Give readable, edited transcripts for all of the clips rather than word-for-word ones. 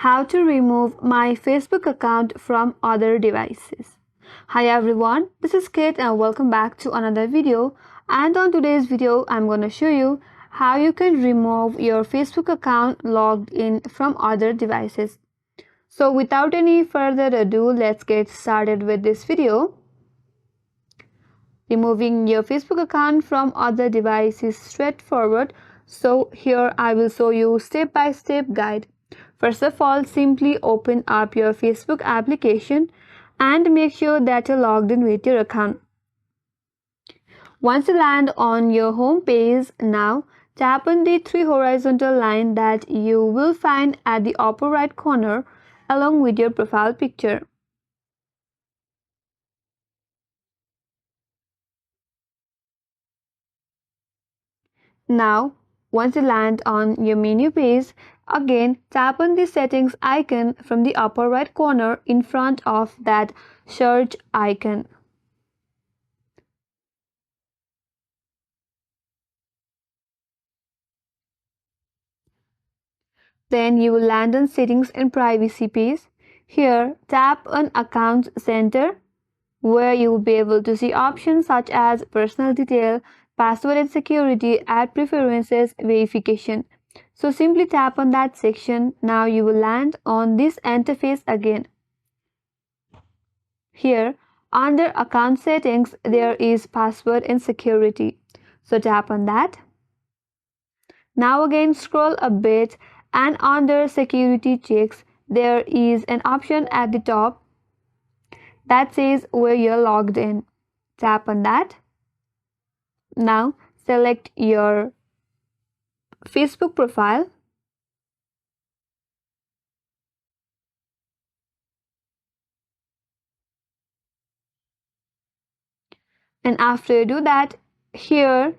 how to remove my Facebook account from other devices. Hi everyone, this is Kate and welcome back to another video. And on today's video, I'm going to show you how you can remove your Facebook account logged in from other devices. So without any further ado, let's get started with this video. Removing your Facebook account from other devices is straightforward. So here I will show you step-by-step guide. First of all, simply open up your Facebook application and make sure that you're logged in with your account. Once you land on your home page, now tap on the three horizontal lines that you will find at the upper right corner along with your profile picture. Now, once you land on your menu page, again tap on the settings icon from the upper right corner in front of that search icon. Then you will land on settings and privacy page. Here, tap on Accounts Center, where you will be able to see options such as personal detail, password and security, add preferences, verification. So simply tap on that section. Now you will land on this interface again. Here, under account settings, there is password and security. So tap on that. Now again scroll a bit and under security checks, there is an option at the top that says where you're logged in. Tap on that. Now select your Facebook profile. And after you do that, here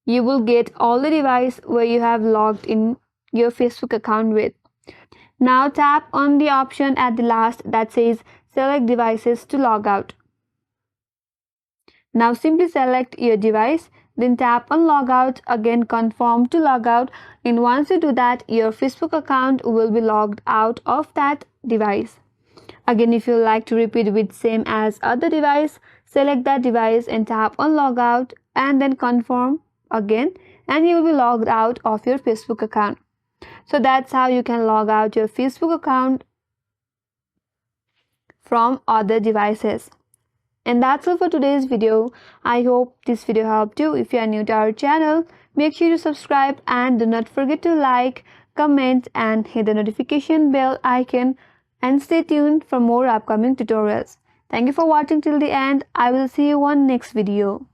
you will get all the devices where you have logged in your Facebook account with. Now tap on the option at the last that says select devices to log out. Now simply select your device, then tap on logout, again confirm to log out, and once you do that, your Facebook account will be logged out of that device. Again, if you like to repeat with same as other device, select that device and tap on logout and then confirm again, and you will be logged out of your Facebook account. So that's how you can log out your Facebook account from other devices. And that's all for today's video. I hope this video helped you. If you are new to our channel, make sure to subscribe and do not forget to like, comment and hit the notification bell icon and stay tuned for more upcoming tutorials. Thank you for watching till the end. I will see you on next video.